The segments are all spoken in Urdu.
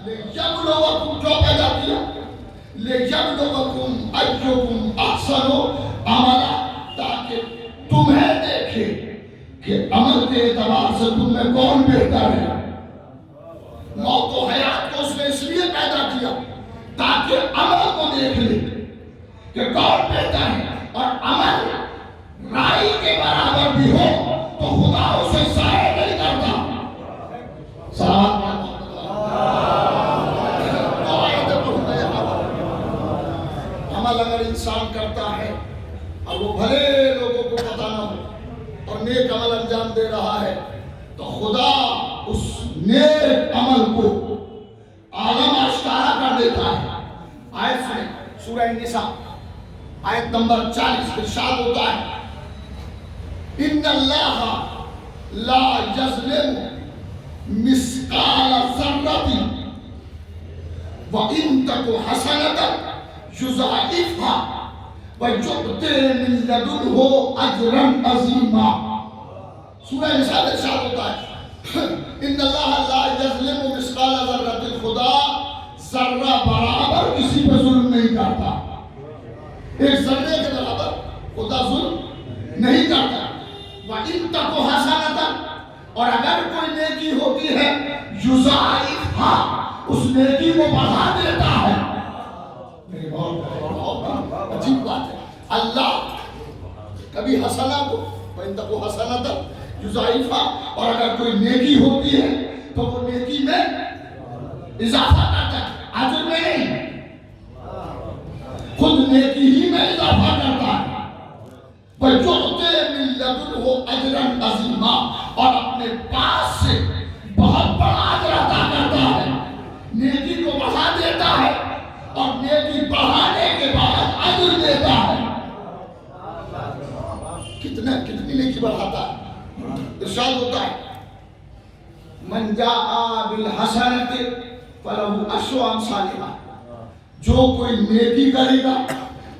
لیبلوکم جو پیدا کیا لیبلوکم ایکم احسن عملا تاکہ تمہیں دیکھے کہ عمل کے اعتبار سے تم میں کون بہتر ہے. موت و حیات کو اس نے اس لیے پیدا کیا تاکہ عمل کو دیکھ لے کہ کون بہتر ہے، اور عمل رائی کے برابر بھی ہو تو خدا اسے ضائع نہیں کرتا. عمل اگر انسان کرتا ہے اور وہ بھلے لوگوں کو پتہ نہ ہو اور نیک عمل انجام دے رہا ہے تو خدا اس نیک عمل کو عالم آشکارا کر دیتا ہے. آیت سنیں سورہ النساء آیت نمبر 40 ارشاد ہوتا ہے ان اللہ لا یظلم مثقال ذرۃ وان تک حسنۃ یضاعفها وَيُؤْتِ مِن لَّدُنْهُ أَجْرًا عَظِیمًا. سورہ نساء میں ارشاد ہوتا ہے ان اللہ لا یظلم مثقال ذرۃ، خدا ذرہ برابر کسی پہ ظلم نہیں کرتا. ایک ذرے کے برابر خدا ظلم نہیں کرتا. وَإِن تَكُ حَسَنَةً، اور اگر کوئی نیکی ہوتی ہے یضاعفها، اس نیکی کو بڑھا دیتا ہے. عجیب بات ہے، اللہ کبھی حسنہ کو وَإِن تَكُ حَسَنَةً یضاعفها، اور اگر کوئی نیکی ہوتی ہے تو وہ نیکی میں اضافہ کرتا ہے، اجر میں نہیں، خود نیکی ہی میں اضافہ کرتا ہے. وَيُؤْتِ مِن لَّدُنْهُ أَجْرًا عَظِیمًا، اور اپنے پاس سے بہت بڑا اجر عطا کرتا ہے. نیکی کو بڑھا دیتا ہے اور نیکی بڑھانے کے بعد اجر دیتا ہے. کتنی نیکی بڑھاتا ہے. ارشاد ہوتا ہے من جاء بالحسنۃ فلہ عشر امثالها، جو کوئی نیکی کرے گا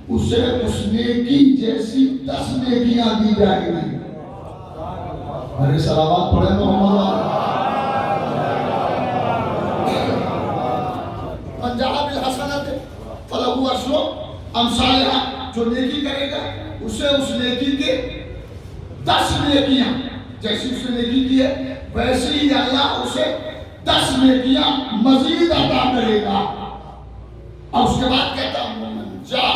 اسے اس نیکی جیسی 10 نیکیاں دی جائیں گی. ارے صلوات پڑھیں محمد. من جاء بالحسنۃ فلہ عشر امثالها، جو نیکی کرے گا اسے اس نیکی کے 10 نیکیاں، جیسی اس نے نیکی کی ہے ویسے ہی اللہ اسے 10 نیکیاں مزید عطا کرے گا. اور اس کے بعد کہتا ہوں من جاء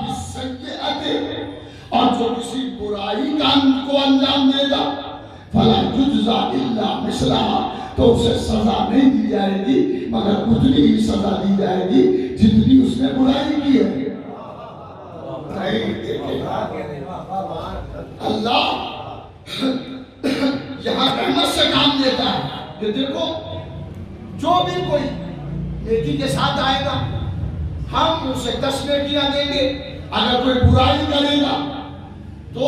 بالسیئۃ، اور جو کسی برائی کام کو انجام دے گا فلا یجزی الا مثلها، تو اسے سزا نہیں دی جائے گی مگر اتنی ہی سزا دی جائے گی جتنی اس نے برائی کی ہے. اللہ یہاں رحمت سے کام دیتا ہے کہ دیکھو جو بھی کوئی نیکی کے ساتھ آئے گا ہم اسے 10 نیکیاں دیں گے. اگر کوئی برائی کرے گا تو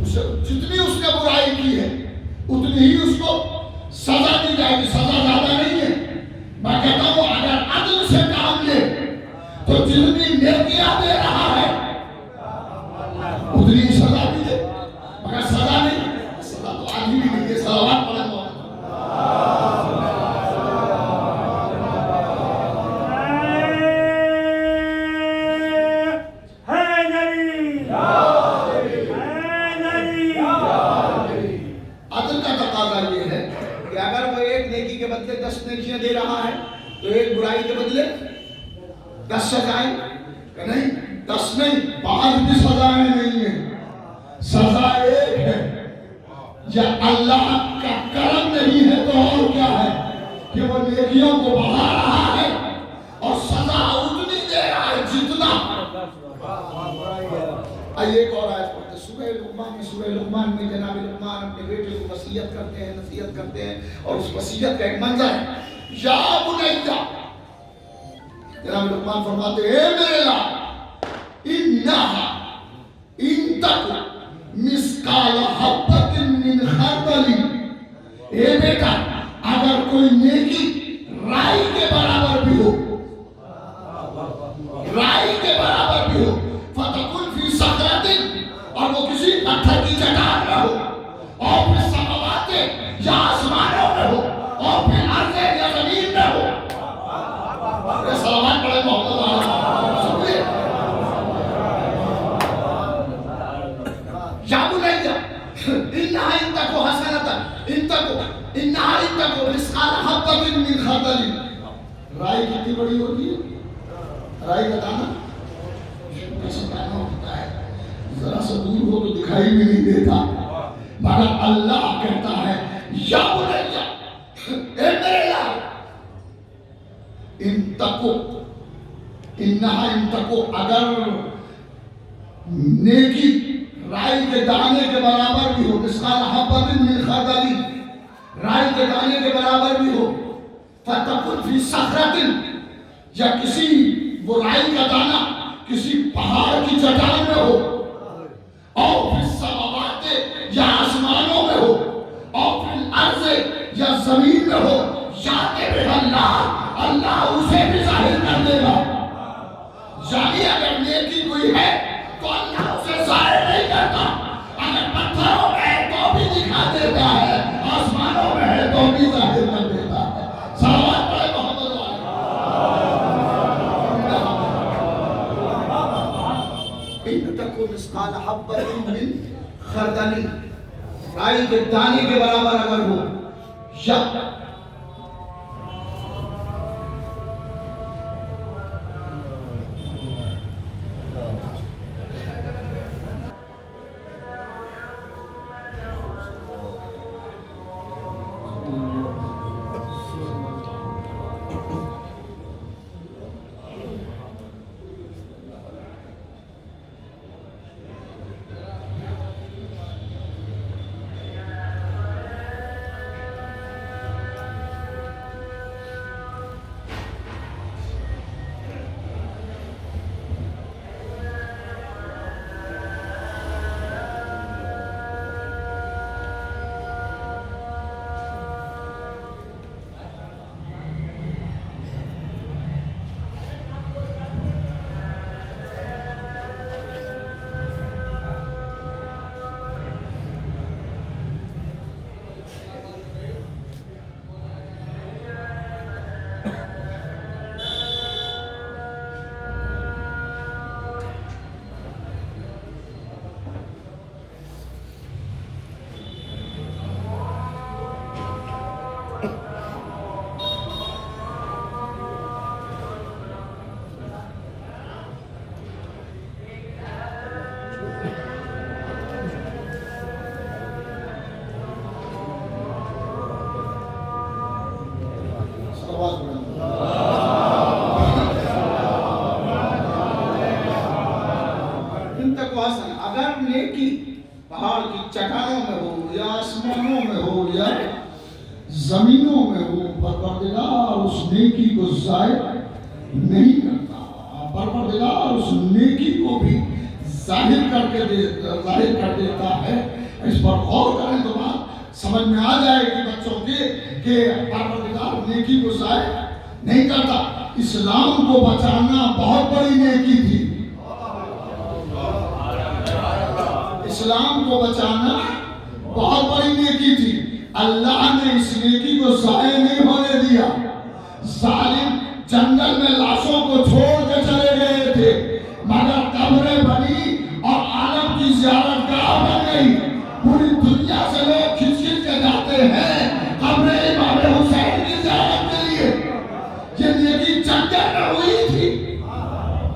اسے جتنی اس نے برائی کی ہے اتنی ہی اس کو سزا دی جائے گی. سزا زیادہ نہیں ہے. میں کہتا ہوں اگر عدل سے کام لے تو جتنی نیکیاں دے رہا ہے اتنی سزا بھی دے، مگر سزا نہیں. سزا تو آدمی بھی نہیں ہے. صلوات پڑھیں. عدل کا تقاضا یہ ہے کہ اگر وہ ایک نیکی کے بدلے 10 نیکیاں دے رہا ہے تو ایک برائی کے بدلے 10 سزائیں کہ نہیں. 10 نہیں، 5 بھی سزائیں نہیں ہیں. سزا ایک ہے. یا اللہ کا کرم نہیں ہے تو اور کیا ہے کہ وہ نیکیوں کو بڑھا رہا ہے اور سزا اتنی دے رہا ہے جتنا. آئیے ایک اور آیت پڑھتے سورہ لقمان میں. سورہ لقمان میں جناب لقمان اپنے بیٹے کو وصیت کرتے ہیں، نصیحت کرتے ہیں، اور اس وصیت کا ایک منظر ہے یا بنیہ. جناب لقمان فرماتے ہیں اے میرے لال انہا ان تک مثقال حبۃ من خردل، اے بیٹا اگر کوئی نیکی رائی کے برابر بھی ہو، رائی کے برابر بھی ہو، فتکن فی صخرۃ، اور وہ کسی پتھر کی چٹان میں ہو، اور پھر سماوات یا آسمانوں میں ہو، اور پھر ارض یا زمین میں ہو. رائی کتنی بڑی ہوتی ہے؟ رائی کا دانہ کیسا دانہ ہوتا ہے، ذرا سا دور ہو تو دکھائی بھی نہیں دیتا، مگر اللہ کہتا ہے یا بنیا اے میرے یار ان تکو انہا ان تکو اگر نیکی رائی کے دانے کے برابر بھی ہو، مثقال حبۃ من خردل رائی کے دانے کے برابر بھی ہو، فتکن فی صخرۃ یا کسی وہ رائی کا دانہ کسی پہاڑ کی چٹان میں ہو، اور فی السماوات یا آسمانوں میں ہو، اور فی الارض یا زمین میں ہو، یاتی بہا اللہ اللہ اسے بھی ظاہر کر دے گا۔ یعنی اگر نیکی کوئی ہے تو اللہ اسے ظاہر نہیں کرتا، اگر پتھروں میں ہے تو بھی دکھا دیتا ہے، آسمانوں میں ہے تو بھی ظاہر کر دیتا ہے۔ صلوات پڑھے محمد ان تکو مثقال حبۃ من خردل رائی کے دانے کے برابر اگر ہو، یا اگر نیکی پہاڑ کی چٹانوں میں ہو یا آسمانوں میں ہو یا زمینوں میں ہو، پروردگار اس نیکی کو ضائع نہیں کرتا، پروردگار اس نیکی کو بھی ظاہر کر دیتا ہے۔ اس پر غور کریں تو بات سمجھ میں آ جائے گی بچوں کے کہ پروردگار نیکی کو ضائع نہیں کرتا۔ اسلام کو بچانا بہت بڑی نیکی تھی، اسلام کو بچانا بہت بڑی نیکی تھی، اللہ نے اس نیکی کو ضائع نہیں ہونے دیا۔ ظالم جنگل میں لاشوں کو چھوڑ کے چلے گئے تھے، مگر قبریں بنی اور عالم کی زیارت گاہ بن گئی، پوری دنیا سے لوگ کھچ کھچ کے جاتے ہیں قبر امام حسین کی زیارت کے لیے۔ یہ نیکی جنگل میں ہوئی تھی۔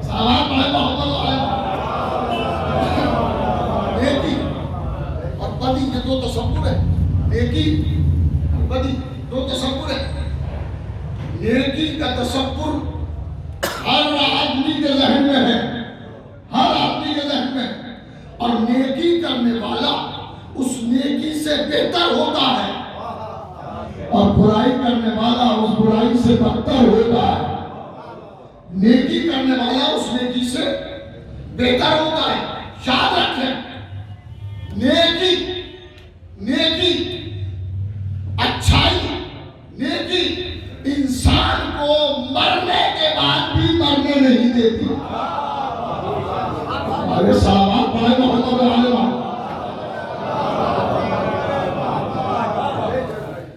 صحابہ پڑھے محمد نیکی اور بدی کے دو تصور ہیں، نیکی اور بدی دو تصور ہیں۔ نیکی کا تصور ہر آدمی کے ذہن میں ہے، ہر آدمی کے ذہن میں، اور نیکی کرنے والا اس نیکی سے بہتر ہوتا ہے، اور برائی کرنے والا اس برائی سے بدتر ہوتا ہے۔ نیکی کرنے والا اس نیکی سے بہتر ہوتا ہے۔ یاد رکھیں، نیکی اچھائی نیکی انسان کو مرنے کے بعد بھی مرنے نہیں دیتی۔ ارے صحابہ پڑھے محمد علیہ،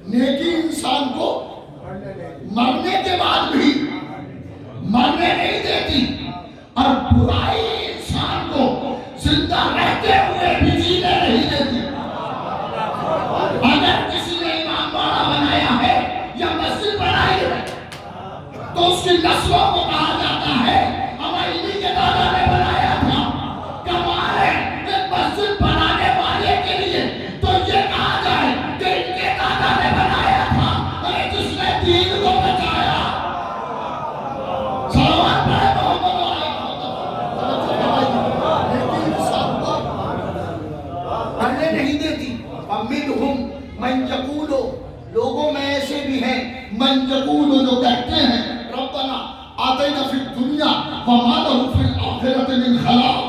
نیکی انسان کو مرنے کے بعد بھی مرنے نہیں دیتی، اور برائی انسان کو زندہ رہتے ہوئے بھی جینے نہیں دیتی۔ اگر کسی نے امام باڑہ بنایا ہے یا مسجد بنائی ہے تو نسلوں کو کہا جاتا ہے ہمیں انہی کے دادا نے بنایا تھا. کمال ہے ایک مسجد بنانے والے کے لیے تو یہ کہا جائے کہ ان کے دادا نے بنایا تھا ارے جس نے دین کو بچایا. صلوات پڑھے محمد بڑھنے نہیں دیتی. وَمِنْهُمْ مَنْ يَقُولُ لوگوں میں ایسے بھی ہیں من یقول جو کہتے ہیں ربنا آتینا فی الدنیا وما لہ فی الآخرۃ من خلاق.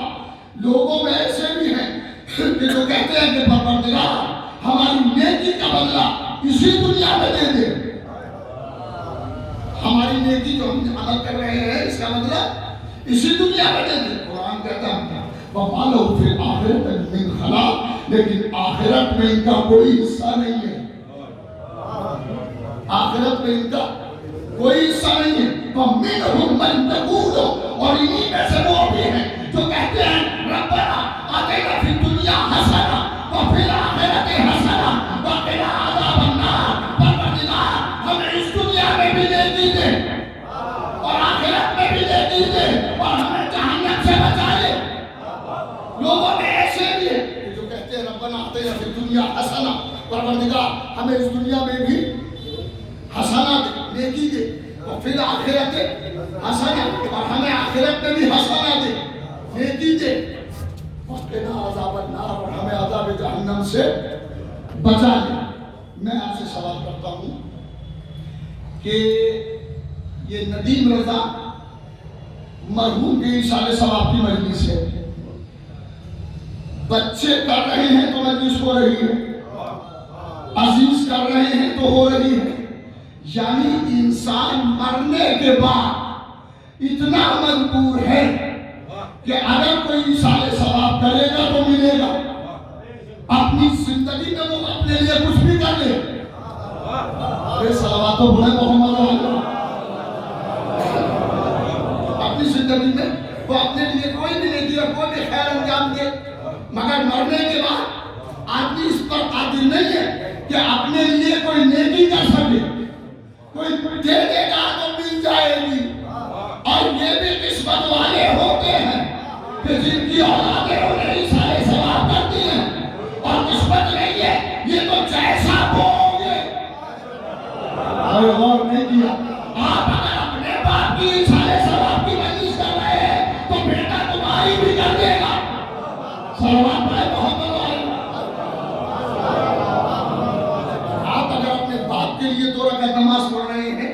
لوگوں میں ایسے بھی ہیں کہ جو کہتے ہیں کہ پروردگار ہماری نیکی کا بدلہ اسی دنیا میں دے دے. ہماری نیکی جو ہم عمل کر رہے ہیں اس کا بدلہ اسی دنیا میں دے دے. قرآن کہتا ہے وما لہ فی الآخرۃ من خلاق لیکن آخرت میں ان کا کوئی حصہ نہیں ہے. آخرت میں ان کا کوئی حصہ نہیں ہے. وَمِنْهُمْ مَنْ تَقُولُ اور انہی میں سے وہ بھی ہیں جو کہتے ہیں ربنا آتینا فی الدنیا حسنہ وفی الآخرۃ حسنہ وقنا عذاب النار. پروردگار ہمیں اس دنیا میں بھی نیکی دے اور آخرت میں بھی نیکی دے اور ہمیں جہنم سے بچا لے. لوگوں میں ایسے بھی ہیں جو کہتے ہیں ربنا آتینا فی الدنیا حسنہ پروردگار ہمیں اس دنیا میں بھی حسنہ دے نیکی دے اور پھر آخرت حسنہ اور ہمیں آخرت میں بھی حسنہ دے نیکی دے وقنا عذاب النار اور ہمیں عذاب جہنم سے بچا لے. میں آپ سے سوال کرتا ہوں کہ یہ ندیم رضا مرحوم کے اشارے ثواب کی مجلس ہے. بچے کر رہے ہیں تو مجلس ہو رہی ہے, عزیز کر رہے ہیں تو ہو رہی ہے. یعنی انسان مرنے کے بعد اتنا مجبور ہے کہ اگر کوئی ایصال ثواب کرے گا تو ملے گا. اپنی زندگی میں وہ اپنے لیے کچھ بھی کر لے. صلوات و بڑے محمد اپنی زندگی میں وہ اپنے لیے کوئی بھی نہیں دیا کوئی بھی خیر انجام دے مگر مرنے کے بعد آدمی اس پر قادر نہیں ہے کہ اپنے لیے کوئی نیکی کر سکے. کوئی دے دے گا تو مل جائے گی. اور یہ بھی قسمت والے ہوتے ہیں کہ جن کی اولادیں انہیں ایصال ثواب کرتی ہیں اور قسمت نہیں ہے یہ تو جیسا بو گے. غور نہیں کیا. آپ اگر اپنے باپ کی ایصال ثواب کی مجلس کر رہے ہیں تو بیٹا تمہاری بھی کر دے گا. صلوات پڑھے محمد آپ اگر اپنے باپ کے لیے 2 رکعت نماز پڑھ رہے ہیں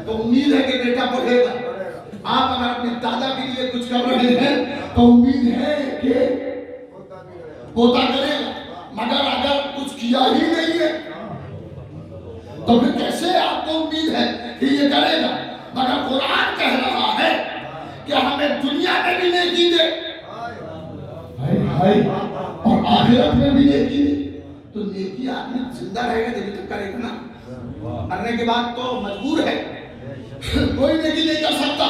تو امید ہے کہ بیٹا پڑھے گا. آپ اگر اپنے دادا کے لیے کچھ کر رہے ہیں تو امید ہے کہ پوتا کرے گا. مگر اگر کچھ کیا ہی نہیں ہے تو پھر کیسے آپ کو امید ہے کہ یہ کرے گا. مگر قرآن کہہ رہا ہے کہ ہمیں دنیا میں بھی نیکی دے اور آخرت میں بھی نیکی دے. تو نیکی آدمی زندہ رہے گا جب تک کرے گا نا. مرنے کے بعد تو مجبور ہے کوئی نیکی نہیں کر سکتا.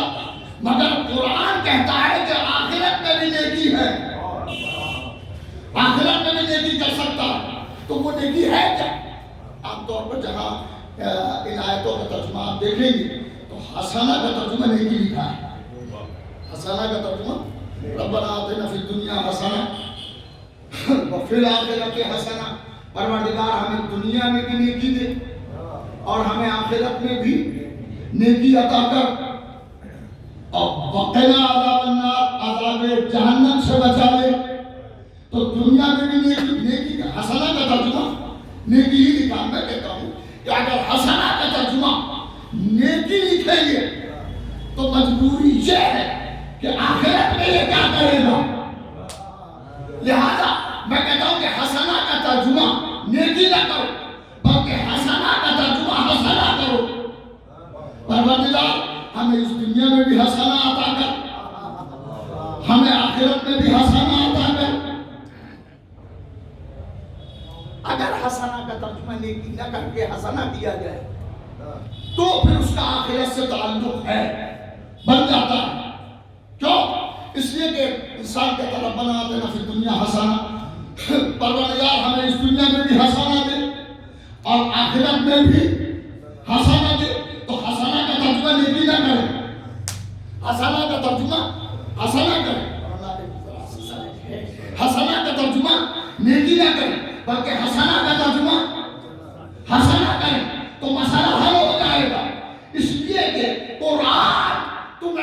مگر قرآن کہتا ہے کہ آخرت میں بھی نیکی ہے. آخرت میں بھی نیکی کر سکتا. تو وہ نیکی ہے کیا؟ عام طور پر جہاں ان آیتوں کا ترجمہ آپ دیکھیں گے تو حسنہ کا ترجمہ نیکی لکھا ہے. حسنہ کا ترجمہ ربنا آتنا فی الدنیا حسنہ وفی الآخرۃ حسنہ. پروردگار ہمیں دنیا میں بھی نیکی دے اور ہمیں آخرت میں بھی نیکی عطا کر اور وقنا عذاب النار عذاب جہنم سے بچا لے. تو دنیا میں بھی نیکی کا حسنہ کا ترجمہ نیکی ہی لکھا. میں کہتا ہوں کہ اگر حسنہ کا ترجمہ نیکی لکھیں گے تو مجبوری یہ ہے کہ آخرت میں یہ کیا کرے گا. لہذا میں کہتا ہوں کہ حسنہ کا ترجمہ نیکی نہ کرو بلکہ حسنہ کا ترجمہ حسنہ کرو. پروردگار ہمیں اس دنیا میں بھی حسنہ عطا کر ہمیں آخرت میں بھی حسنہ عطا کر. اگر حسنہ کا ترجمہ نیکی نہ کر کے حسنہ کیا جائے تو پھر اس کا آخرت سے تعلق ہے بن جاتا ہے. کیوں؟ اس لیے کہ انسان کے طرف بنا دینا فی دنیا حسنہ. پروردگار ہمیں اس دنیا میں بھی حسنہ دے اور آخرت میں بھی حسنہ دے. تو حسنہ کا ترجمہ نیکی نہ کرے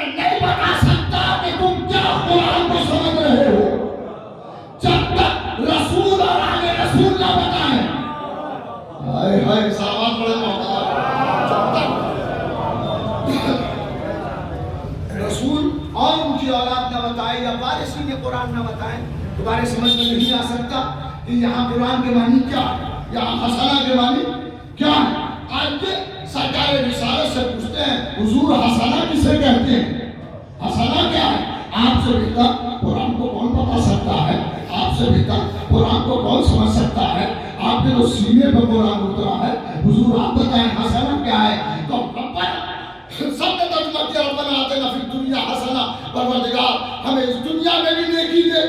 میں نہیں بتا سکتا کہ تم کیا قرآن کو سمجھ رہے ہو جب تک رسول اور آگے رسول نہ بتائیں. ہائے ہائے سلامات پڑھے محمد. جب تک رسول اور ان کی اولاد نہ بتائے یا وارثین قرآن نہ بتائیں تمہارے سمجھ میں نہیں آ سکتا کہ یہاں قرآن کے معنی کیا ہے, یہاں حسنہ کے معنی کیا ہے. آج کے سرکار رسالت سے پوچھتے ہیں حضور حسنہ کسے کہتے ہیں؟ حسنہ کیا ہے؟ آپ سے بہتر قرآن کو کون بتا سکتا ہے؟ آپ سے بہتر قرآن کو کون سمجھ سکتا ہے؟ آپ کے جو سینے پر قرآن اترا ہے حضور آپ بتائیں حسنہ کیا ہے؟ تو سب نے ترجمہ کیا ربنا آتنا فی الدنیا حسنہ, پروردگار ہمیں اس دنیا میں بھی نیکی دے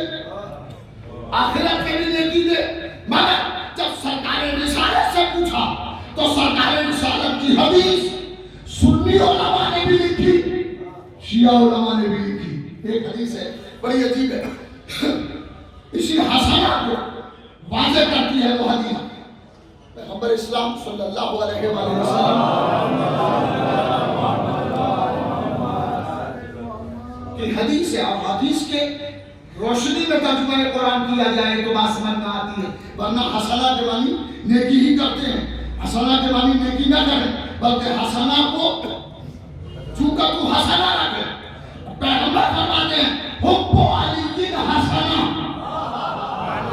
آخرت میں بھی نیکی دے. مگر جب سرکار رسالت سے پوچھا تو سرکار رسالت کی حدیث سنی علماء نے بھی لکھی شیعہ علماء نے بھی لکھی. ایک حدیث ہے بڑی عجیب ہے, اسی حسنہ کو واضح کرتی ہے وہ حدیث. پیغمبر اسلام صلی اللہ علیہ وآلہ وسلم کی حدیث ہے, اور حدیث کے روشنی میں ترجمہ قرآن کیا جائے تو بات سمجھ میں آتی ہے. ورنہ حسنہ کے معنی نیکی ہی کرتے ہیں, حسنہ کے معنی نیکی نہ کریں بلکہ حسنہ کو چونکہ تو حسنہ رکھے. پیغمبر فرماتے ہیں حب علی حسنہ.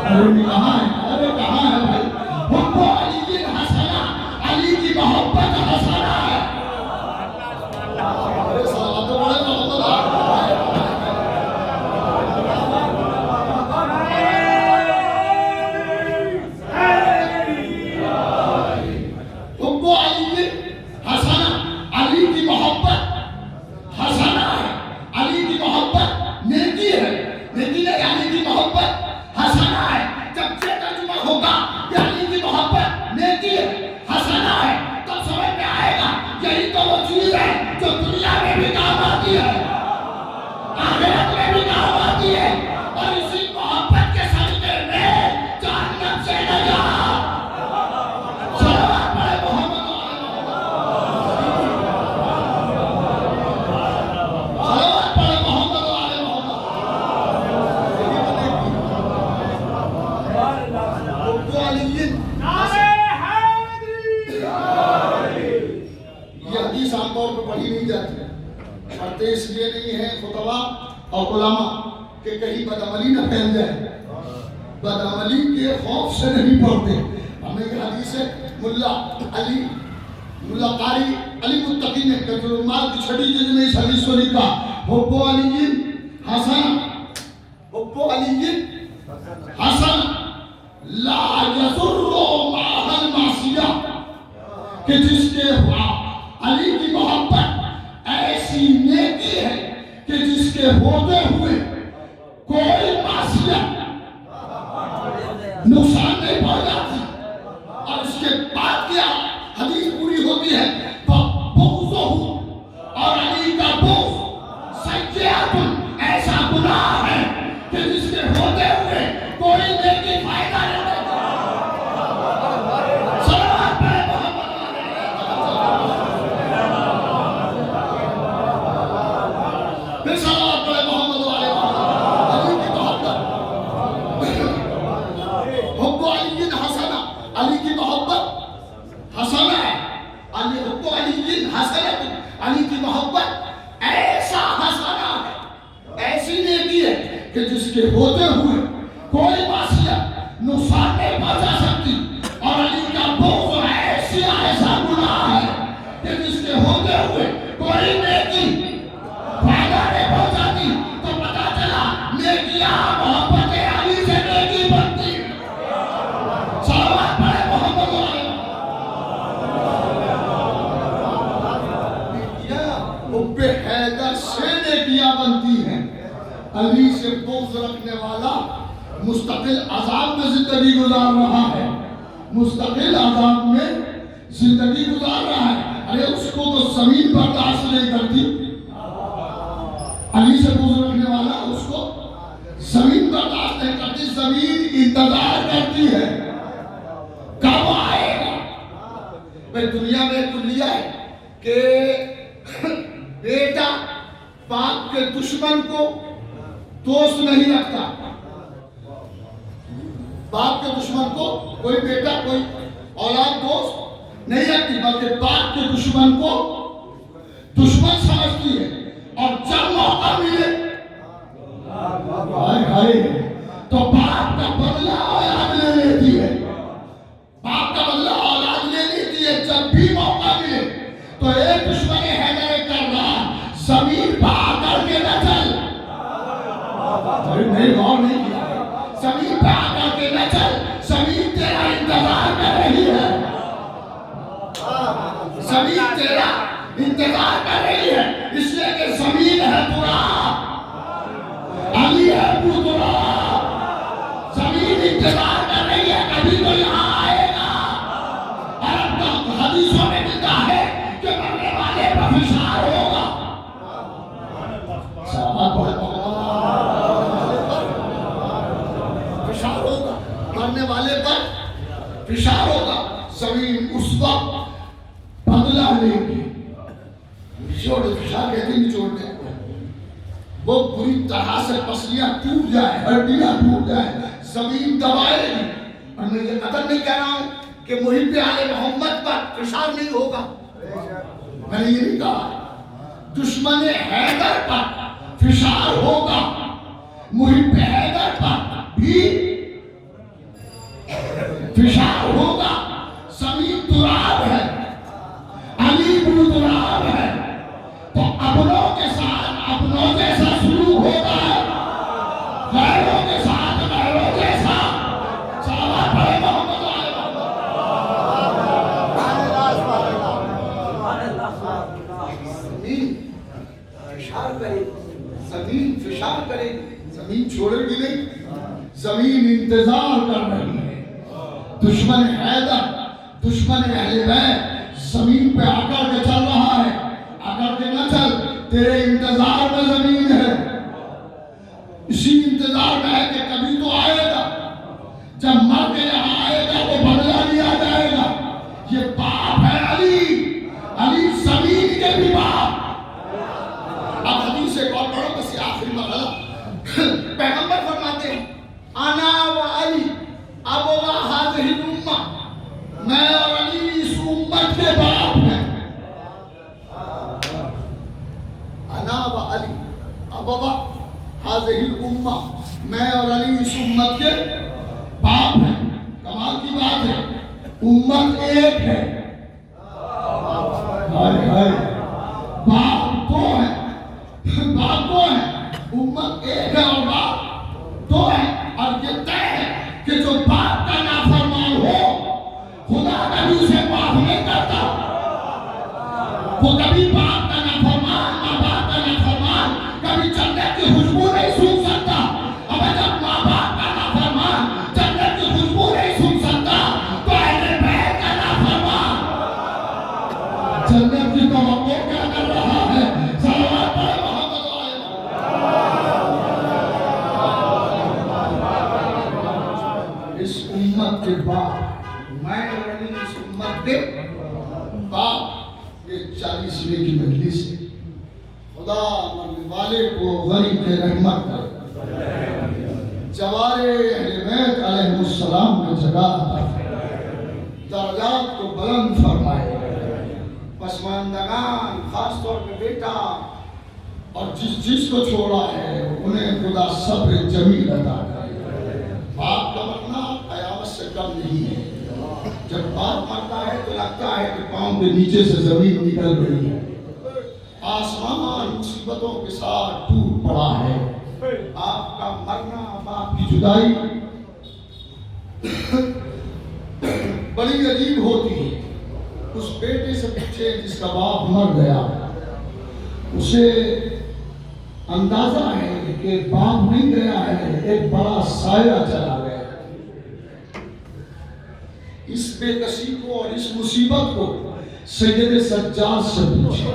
کہاں ہے؟ ارے کہاں ہے بھائی؟ حب علی حسنہ, علی کی محبت حسنہ ہے. ارے صلوات پڑھے محمد. حب علی حسنہ, علی کی محبت حسنہ ہے. علی کی محبت نیکی ہے, نیکی نہیں, علی کی محبت حسنہ ہے. جب یہ ترجمہ ہوگا کہ علی کی محبت نیکی ہے حسنہ ہے تب سمجھ میں آئے گا یہی تو وہ چیز ہے جو دنیا میں بھی کام آتی ہے آخرت میں بھی کام آتی ہے, اور اسی محبت کے صدقے میں جہنم سے نجات. صلوات پڑھے محمد صلوات پڑھے محمد وعلى یہ حدیث عام طور پر پڑھی نہیں جاتی, پڑھتے اس لیے نہیں ہے خطبہ اور علماء کہ کہیں بدعملی نہ پھیل جائے, بدعملی کے خوف سے نہیں پڑھتے. ہمیں یہ حدیث ہے ملا قاری علی متقی نے کنز العمال کی 6 جلد میں اس حدیث کو لکھا حب علی حسن, حب علی حسن لا یضر مع المعصیہ, کہ جس کے علی کی محبت ایسی نیکی ہے کہ جس کے ہوتے ہوئے کوئی معصیت نقصان نہیں پہنچاتی. اور اس کے بعد کیا حدیث پوری ہوتی ہے بغضہ, اور علی کا بغض سیئۃ, ایسا گناہ ہے کہ جس کے ہوتے ہوئے کوئی نیکی فائدہ نہیں دیتا. صلوات پڑھے محمد پھر صلوات پڑھے محمد والے. علی کی محبت حب علی حسنہ, علی کی محبت حسنہ ہے. علی حب علی حسنہ, علی کی محبت ایسا حسنہ ہے, ایسی نیکی ہے کہ جس کے ہوتے ہوئے کوئی معصیت نقصان نہیں پہنچا سکتی. اور علی کا بغض ایسا گناہ ہے کہ جس کے ہوتے ہوئے کوئی نیکی فائدہ نہیں پہنچاتی. تو پتا چلا نیکیاں محبت علی سے نیکی بنتی. صلوات پڑھے محمد والے. حب حیدر سے نیکیاں بنتی ہیں. علی سے بغض رکھنے والا مستقل عذاب میں زندگی گزار رہا ہے, مستقل عذاب میں زندگی گزار رہا ہے. ارے اس کو تو زمین برداشت نہیں کرتی. علی سے بغض رکھنے والا اس کو زمین برداشت نہیں کرتی, زمین انتظار کرتی ہے کب آئے گا. بھئی دنیا میں کلیہ ہے کہ بیٹا باپ کے دشمن کو دوست نہیں رکھتا. باپ کے دشمن کو کوئی بیٹا کوئی اولاد دوست نہیں رکھتی، بلکہ باپ کے دشمن کو دشمن سمجھتی ہے. اور جب موقع ملے تو باپ کا بدلہ اولاد لے لیتی ہے. باپ کا بدلہ اولاد لے لیتی ہے. جب بھی موقع ملے تو ایک دشمن حیدر کر رہا زمین پہ آ کر کے نہ چل. نہیں غور نہیں کیا. زمین پہ آ کر کے نہ چل. زمین تیرا انتظار کر رہی ہے. زمین تیرا انتظار کر رہی ہے. اس لیے کہ زمین ہے تراب، علی ہے تراب. زمین انتظار کر رہی ہے کبھی تو یہاں آئے گا. اور حدیثوں میں ملتا ہے کہ مرنے والے پر فشار ہوگا. فشار ہوگا، مرنے والے پر فشار ہوگا. زمین اس وقت بدلہ لے گی. فشار کہتے ہیں نچوڑ دیں. وہ بری طرح سے پسلیاں ٹوٹ جائے، ہڈیاں ٹوٹ جائے، زمین دبائے گی. اور میں یہ قدر نہیں کہہ رہا ہوں کہ محب آل محمد پر فشار نہیں ہوگا. میں نے یہ نہیں کہا. دشمن حیدر پر فشار ہوگا، محب حیدر پر بھی فشار ہوگا. زمین تراب ہے، علی بن تراب ہے. تو اپنوں کے ساتھ اپنوں جیسا سلوک ہوتا ہے، غیروں کے ساتھ غیروں جیسا. صلوات پڑھیں محمد علیہ زمین فشار کرے، زمین فشار کرے. زمین چھوڑے گی نہیں. زمین انتظار کر رہی ہے. دشمن حیدر، دشمن اہل بیت زمین پہ آ کر کے چل رہا ہے. آ کر کے نہ چل، تیرے انتظار میں زمین ہے. اسی انتظار میں ہے کہ کبھی تو آئے گا. جب مر کے یہاں آئے گا تو بدلہ لیا جائے گا. یہ باپ ہے علی، علی زمین کے بھی باپ. اب حدیث ایک اور پڑھو بس، آخری مرحلہ. پیغمبر فرماتے ہیں انا و علی ابوا هذه الامه. میں اور علی اس امت کے باپ ہیں. انا و علی ابوا هذه الامه. میں اور علی اس امت کے باپ ہیں. کمال کی بات ہے، امت ایک ہے. باپ دو ہے، باپ دو ہے. امت ایک ہے اور باپ دو ہے. اور یہ طے ہے کہ جو باپ کا نافرمان ہو خدا کبھی اسے معاف نہیں کرتا. وہ کبھی باپ کا نافرمان، ماں باپ کا نافرمان کبھی جنت کی خوشبو نہیں سن سکتا. اب جب ماں باپ کا نافرمان جنت کی خوشبو نہیں سن سکتا تو اہل بیت کا نافرمان جنت کی توقع کیا کر رہا ہے. صلوات پڑھیں محمد علیہ. اس امت کے باپ، میں اور علی اس امت کے باپ. یہ 40ویں کی مجلس ہے. خدا مرنے والے کو غریب رحمت کرے، جوار اہل بیت علیہ السلام میں جگہ عطا فرمائے، درجات کو بلند فرمائے. پسماندگان خاص طور پہ بیٹا اور جس کو چھوڑا ہے انہیں خدا صبر جمیل عطا کرے. باپ کا مرنا قیامت سے کم نہیں ہے. جب باپ مرتا ہے تو لگتا ہے کہ پاؤں کے نیچے سے زمین نکل رہی ہے. آسمان مصیبتوں کے ساتھ ٹوٹ پڑا ہے. آپ کا مرنا، باپ کی جدائی بڑی عجیب ہوتی ہے. اس بیٹے سے پوچھے جس کا باپ مر گیا، اسے اندازہ ہے کہ باپ نہیں گیا ہے، ایک بڑا سایہ چلا گیا. اس بے کسی کو اور اس مصیبت کو سید سجاد سے پوچھے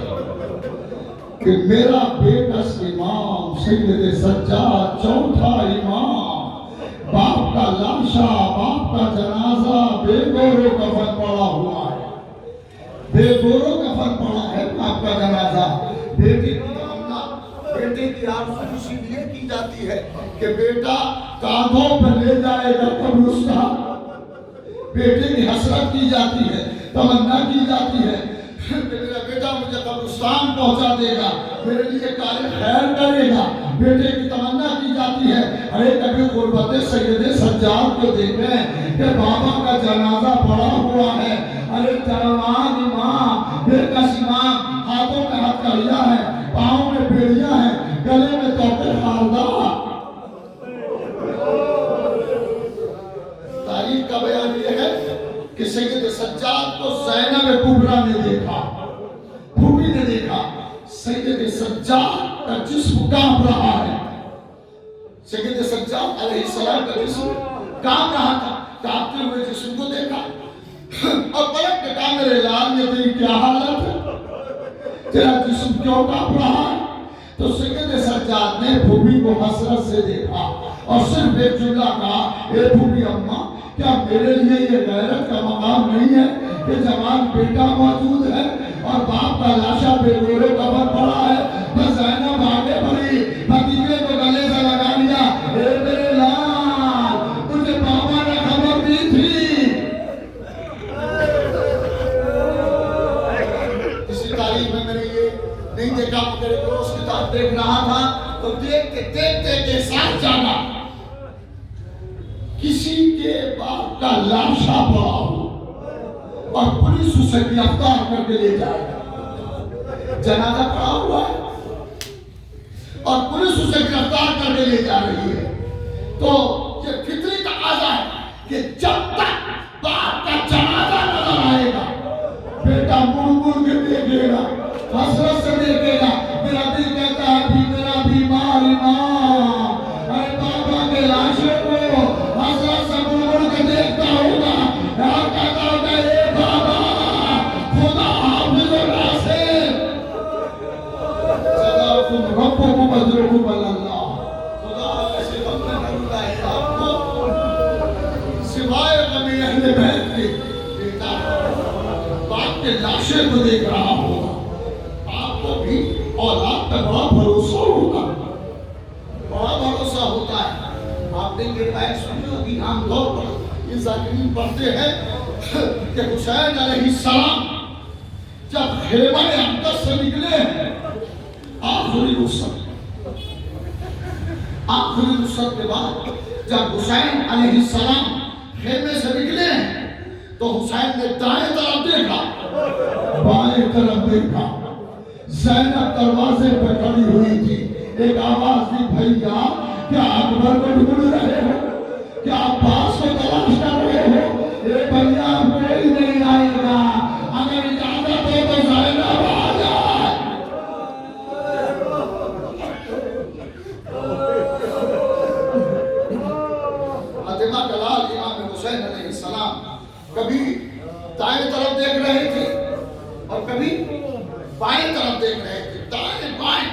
کہ میرا بیٹس امام سید سجاد چوتھا امام، باپ کا لاشا، باپ کا جنازہ بے گورو کفن پڑا ہوا ہے. بے گورو کفن پڑا ہے باپ کا جنازہ. بیٹے کی کہ بیٹا کاندھوں پر لے جائے گا قبرستان. بیٹے کی حسرت کی جاتی ہے, تمنا کی جاتی ہے کہ میرا بیٹا مجھے قبرستان پہنچا دے گا, میرے لیے کار خیر کرے گا. بیٹے کی تمنا کی جاتی ہے. ارے کبھی غربت سید سجاد کو دیکھیں کہ بابا کا جنازہ پڑا ہوا ہے. ارے جوان ماں بے کس ماں, ہاتھوں میں ہتھکڑیاں ہیں, پاؤں میں بیڑیاں ہیں, گلے میں توپے خاردار. تاریخ کا بیان یہ ہے کہ سید سجاد کو زینب کبریٰ نے دیکھا, پھوپھی نے دیکھا. سید سجاد کا جسم کانپ رہا ہے. سید سجاد علیہ السلام کا جسم کانپ رہا تھا. کانپتے ہوئے جسم کو دیکھا اور پلٹ کے کہا میرے لال یہ تیری کیا حالت ہے, تیرا جسم کیوں کانپ رہا ہے؟ تو سید سجاد نے پھوپھی کو حسرت سے دیکھا اور صرف ایک جملہ کہا, اے پھوپھی اماں کیا میرے لیے یہ غیرت کا مقام نہیں ہے کہ جوان بیٹا موجود ہے اور باپ کا لاشا بے گورے قبر پڑا ہے؟ بس زینب آگے بڑھی, بھتیجے کو گلے سے لگا لیا, اے میرے لال تجھے بابا نے خبر دی تھی. اسی تاریخ میں میں نے یہ نہیں دیکھا, مگر ایک روز کتاب دیکھ رہا تھا تو دیکھتے کے ساتھ جانا کسی کے باپ کا لاشا پڑا ہو اور پولیس اسے گرفتار کر کے لے جائے. جنازہ پڑا ہوا ہے اور پولیس اسے گرفتار کر کے لے جا رہی ہے. تو یہ فطری تقاضا ہے کہ جب تک باپ کا جنازہ نظر آئے گا بیٹا مڑ مڑ کے دیکھے گا, حسرت سے دیکھے گا. میرا دل کہتا ہے بھی میرا بیمار امام ارے بابا کے لاشے کو حسرت سے مڑ مڑ کے دیکھتا ہوگا اور کہتا ہوگا اے بابا خدا حافظ و ناصر صداکم ربکم اجرکم اللہ. خدا کسی غم میں نہ رلائے آپ کو سوائے غم اہل بیت کے. بیٹا باپ کے لاشے کو دیکھ رہا ہوگا. آپ کو بھی اولاد پہ بڑا بھروسہ ہوگا, بڑا بھروسہ ہوتا ہے. آپ نے یہ روایت سنی ہوگی, عام طور پر یہ ذاکرین پڑھتے ہیں کہ حسین علیہ السلام جب خیمہ اقدس سے نکلے آخری نصرت کے بعد جب حسین علیہ السلام خیمے سے نکلے تو حسین نے دائیں طرف دیکھا, بائیں طرف دیکھا. زینب دروازے پر کھڑی ہوئی تھی. ایک آواز دی, بھیا کیا اکبر کو ڈھونڈ رہے ہو, کیا عباس کو تلاش کر رہے ہو؟ اے بھیا کوئی نہیں آئے گا, اگر اجازت ہو تو زینب آ جائے. فاطمہ کا لال امام حسین علیہ السلام کبھی دائیں طرف دیکھ رہے تھے اور کبھی بائیں طرف دیکھ رہے تھے. دائیں بائیں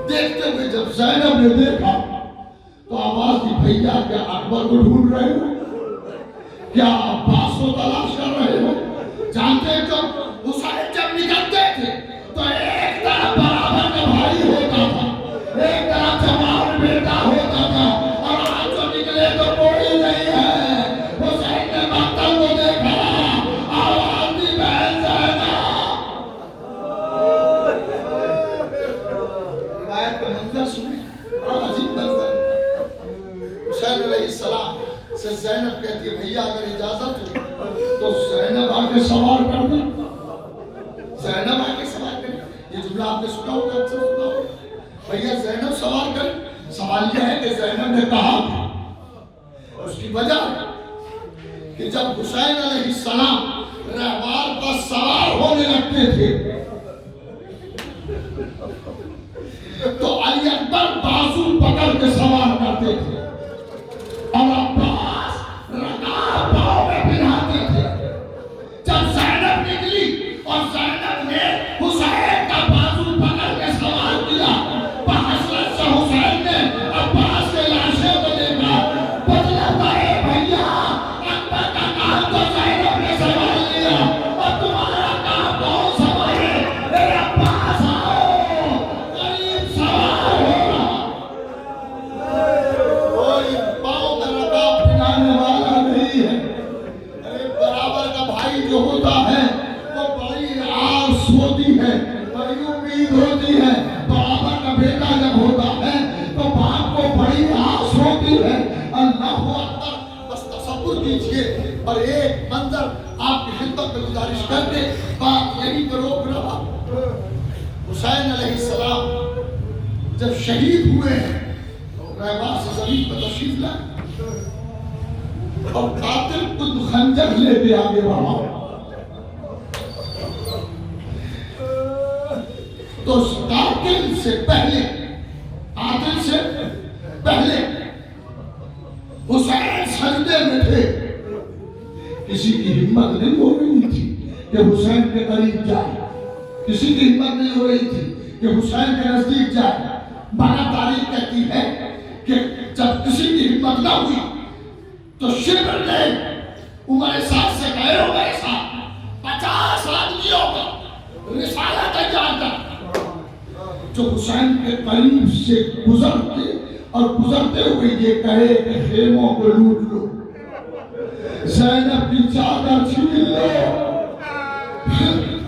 دیکھتے ہوئے جب زینب نے دیکھا تو آواز دی, بھیا کیا اکبر کو ڈھونڈ رہے ہو, کیا عباس کو تلاش کر رہے ہو؟ جانتے جب حسین جب نکلتے تھے تو ایک طرف برابر کا بھائی ہوتا تھا, ایک طرف جوان بیٹا ہوتا تھا, اور آج جو نکلے تو کوئی نہیں ہے. حسین نے مقتل کو دیکھا, آواز دی, بہن زینب. روایت کا منظر سنیں, بڑا عجیب منظر. حسین علیہ السلام سے زینب کہتی ہے, بھیا اگر اجازت ہو تو زینب آ کے سوار کر دیں. زینب آ کے سوار کریں. یہ جملہ آپ نے سنا ہوگا, اکثر سنا ہوگا, بھیا زینب سوار کریں. سوال یہ ہے کہ زینب نے کہا, اس کی وجہ کہ جب حسین علیہ السلام رہوار پر سوار ہونے لگتے تھے تو علی اکبر بازو پکڑ کے سوار کرتے تھے اور عباس رکاب پاؤں میں پہناتے تھے. جب زینب نکلی اور زینب نے حسین کا بازو پکڑ کے سوار کیا, بحسرت سے حسین نے عباس کے لاشے کو دیکھا, بدلتا ہے بھیا اکبر کا کام تو زینب نے سنبھال لیا اور تمہارا کام کون سنبھالے؟ اے عباس آؤ, قریب سوار ہو رہا. ہوتی ہے، بڑی امید ہوتی ہے، تو آبا کا بیٹا جب ہوتا ہے تو باپ کو بڑی آس ہوتی ہے۔ اللہ اکبر، بس تصور کیجئے۔ اور ایک منظر آپ کی خدمت میں گزارش کر کے بات یہی پر روک رہا، حسین علیہ السلام جب شہید ہوئے ہیں تو رہبار سے زمین پر تشریف لائے اور قاتل خود خنجر لے کے آگے بڑھا، تو قاتل سے پہلے حسین سجدے میں تھے۔ کسی کی ہمت نہیں ہو رہی تھی کہ حسین کے قریب جائے، کسی کی ہمت نہیں ہو رہی تھی کہ حسین کے نزدیک جائے۔ مانا تاریخ کہتی ہے کہ جب کسی کی ہمت نہ ہوئی تو شبر نے عمر ساتھ سے کہے، عمر ساتھ 50 آدمیوں کا رسالہ تیار کر، جو حسین کے قریب سے گزرتے اور گزرتے ہوئے یہ کہے کہ خیموں کو لوٹ لو، زینب کی چادر چھین لو۔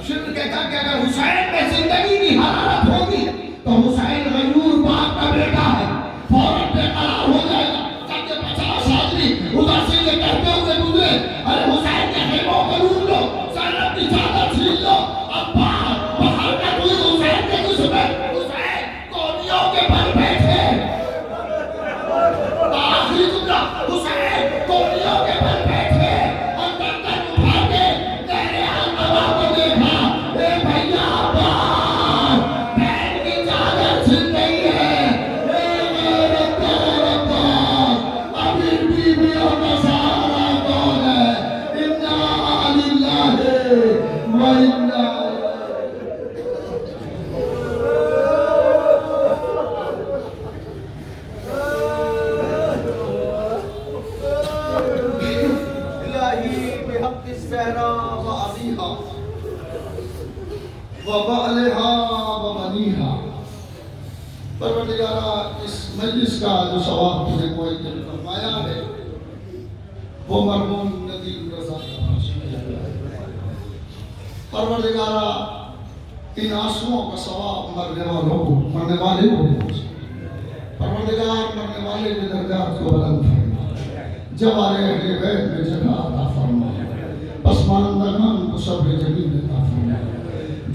شبر کہتا کہ اگر حسین میں زندگی کی حرارت ہوگی تو حسین غیور باپ کا بیٹا ہے، فوراً بے قرار ہو جائے گا۔ جب یہ 50 آدمی ادھر سے یہ کہتے ہوئے گزرے، ارے حسین کے خیموں کو لوٹ لو، زینب کی چادر چھین لو، اب باہر کا کوئی حسین کے دشمن حسین کوڑیوں کے پر بیٹھے، آخری جملہ حسین کوڑیوں کے پر بیٹھے اور گردن اٹھا کے تیرے آقا کو دیکھا، اے بھیا عباس، بہن کی چادر چھن گئی ہے، اے میرے پیارے عباس، ابھی بیویوں کا سہارا کون ہے؟ انا للہ و انا وَبَعْلِهَا وَبَنِيهَا۔ پروردگارہ، اس مجلس کا جو ثواب تجھے معین فرمایا ہے وہ مرحوم ندیم رضا کا پروردگارہ، ان آنسوؤں کا ثواب مرنے والے کو پروردگار مرنے والے کے درجات کو بلند فرما، جوارے اہل بیت میں جگہ عطا فرما، پسماندگان کو صبر جمیل عطا فرما،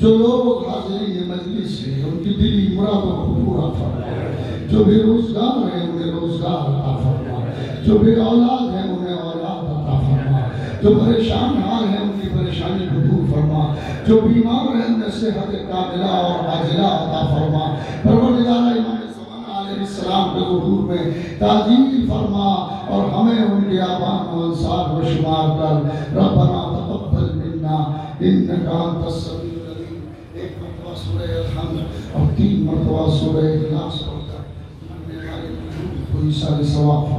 جو لوگ حاضرین مجلس سے ان کی دلی مرادوں کو پورا فرما، جو بے روزگار ہیں انہیں روزگار عطا فرما، جو بے اولاد ہیں انہیں اولاد عطا فرما، جو پریشان حال ہیں ان کی پریشانی کو دور فرما، جو بیمار ہیں انہیں صحت کاملہ اور عاجلہ عطا فرما۔ پروردگار امام زمانہ علیہ السلام کے ظہور میں تعجیل فرما اور ہمیں ان کے آبان و انصار و شمار کر۔ ربنا تقبل منا انکا انت السمیع العلیم۔ ایک مرتبہ سورہ الحمد اور 3 مرتبہ سورہ اخلاص پڑھ کر کوئی سارے ثواب